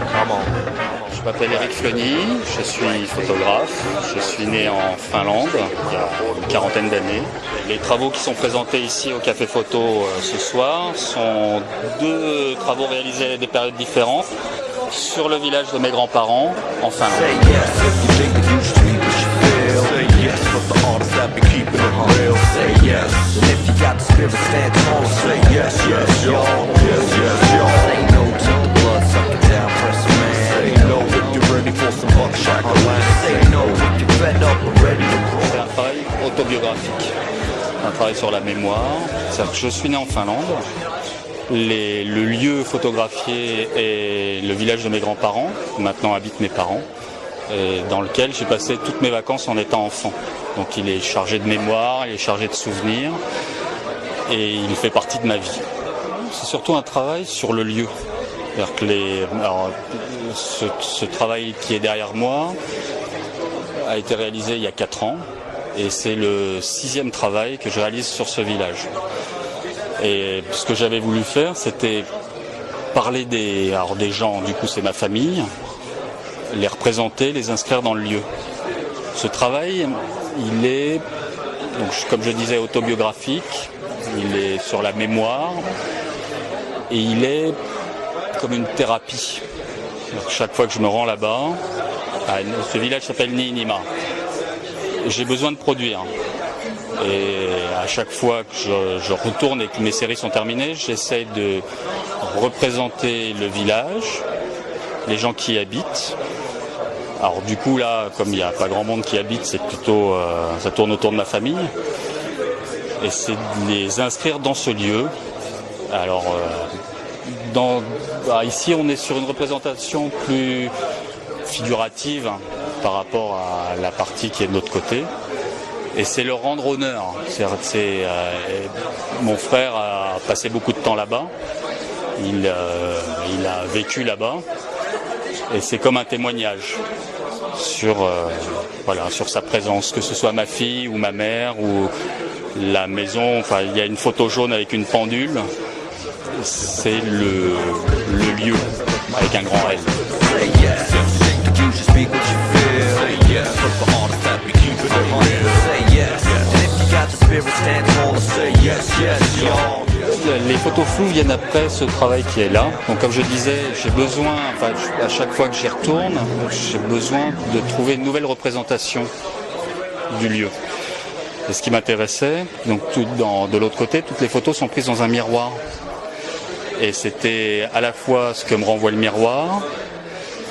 Clairement. Je m'appelle Eric Fleuny, je suis photographe, je suis né en Finlande il y a une quarantaine d'années. Les travaux qui sont présentés ici au Café Photo ce soir sont deux travaux réalisés à des périodes différentes sur le village de mes grands-parents en Finlande. C'est un travail autobiographique, un travail sur la mémoire. C'est-à-dire que je suis né en Finlande. Le lieu photographié est le village de mes grands-parents, où maintenant habitent mes parents, et dans lequel j'ai passé toutes mes vacances en étant enfant. Donc il est chargé de mémoire, il est chargé de souvenirs, et il fait partie de ma vie. C'est surtout un travail sur le lieu. C'est-à-dire que ce travail qui est derrière moi a été réalisé il y a 4 ans, et c'est le 6e travail que je réalise sur ce village. Et ce que j'avais voulu faire, c'était parler des gens, du coup c'est ma famille, les représenter, les inscrire dans le lieu. Ce travail, il est, donc, comme je disais, autobiographique, il est sur la mémoire, et il est comme une thérapie. Donc, chaque fois que je me rends là-bas, ce village s'appelle Niinima, j'ai besoin de produire. Et à chaque fois que je retourne et que mes séries sont terminées, j'essaie de représenter le village, les gens qui y habitent. Alors du coup là, comme il n'y a pas grand monde qui habite, c'est plutôt ça tourne autour de ma famille. Et c'est de les inscrire dans ce lieu. Alors ici on est sur une représentation plus figurative par rapport à la partie qui est de l'autre côté. Et c'est leur rendre honneur. Mon frère a passé beaucoup de temps là-bas. Il a vécu là-bas. Et c'est comme un témoignage sur sa présence, que ce soit ma fille ou ma mère ou la maison. Enfin, il y a une photo jaune avec une pendule. C'est le lieu avec un grand L. Les photos floues viennent après ce travail qui est là. Donc comme je disais, j'ai besoin, à chaque fois que j'y retourne, j'ai besoin de trouver une nouvelle représentation du lieu. Et ce qui m'intéressait, donc de l'autre côté, toutes les photos sont prises dans un miroir. Et c'était à la fois ce que me renvoie le miroir,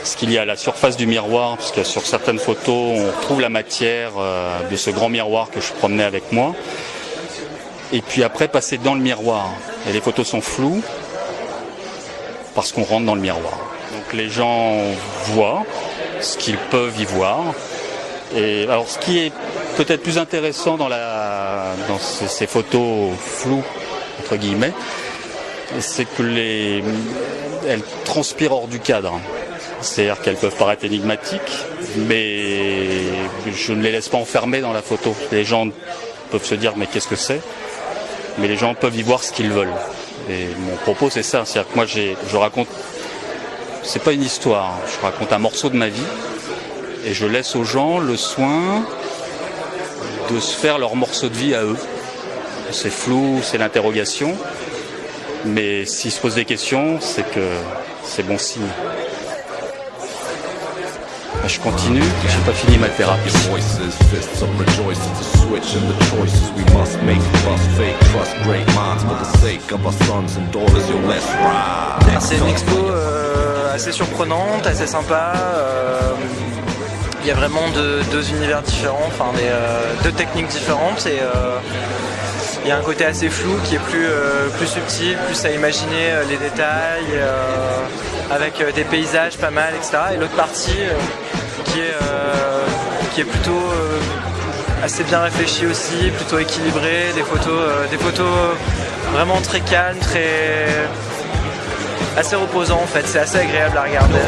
ce qu'il y a à la surface du miroir, parce que sur certaines photos, on retrouve la matière de ce grand miroir que je promenais avec moi. Et puis après, passer dans le miroir. Et les photos sont floues, parce qu'on rentre dans le miroir. Donc les gens voient ce qu'ils peuvent y voir. Et alors ce qui est peut-être plus intéressant dans ces photos floues, entre guillemets, c'est que elles transpirent hors du cadre. C'est-à-dire qu'elles peuvent paraître énigmatiques, mais je ne les laisse pas enfermer dans la photo. Les gens peuvent se dire mais qu'est-ce que c'est ? Mais les gens peuvent y voir ce qu'ils veulent. Et mon propos c'est ça, c'est-à-dire que moi je raconte, c'est pas une histoire, je raconte un morceau de ma vie et je laisse aux gens le soin de se faire leur morceau de vie à eux. C'est flou, c'est l'interrogation, mais s'ils se posent des questions, c'est que c'est bon signe. Je continue, j'ai pas fini ma thérapie. C'est une expo assez surprenante, assez sympa. Il y a vraiment deux univers différents, deux techniques différentes et il y a un côté assez flou qui est plus subtil, plus à imaginer les détails, avec des paysages pas mal, etc. Et l'autre partie qui est plutôt assez bien réfléchie aussi, plutôt équilibrée, des photos vraiment très calmes, assez reposant en fait, c'est assez agréable à regarder.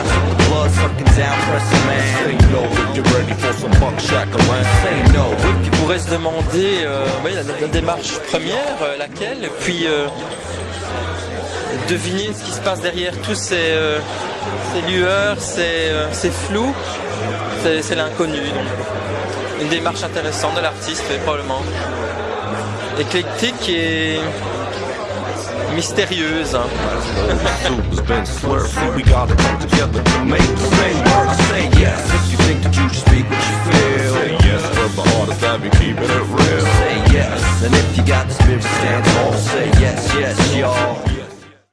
Qui pourrait se demander la démarche première, laquelle, puis deviner ce qui se passe derrière tous ces lueurs, ces flous, c'est l'inconnu. Donc, une démarche intéressante de l'artiste, probablement. Éclectique et mystérieuse. We gotta come together to make the same word. Say yes if you think that you should speak what you feel. Say yes from the heart as I be keeping it real. Say yes, and if you got the spirit, stand tall. Say yes, yes, y'all.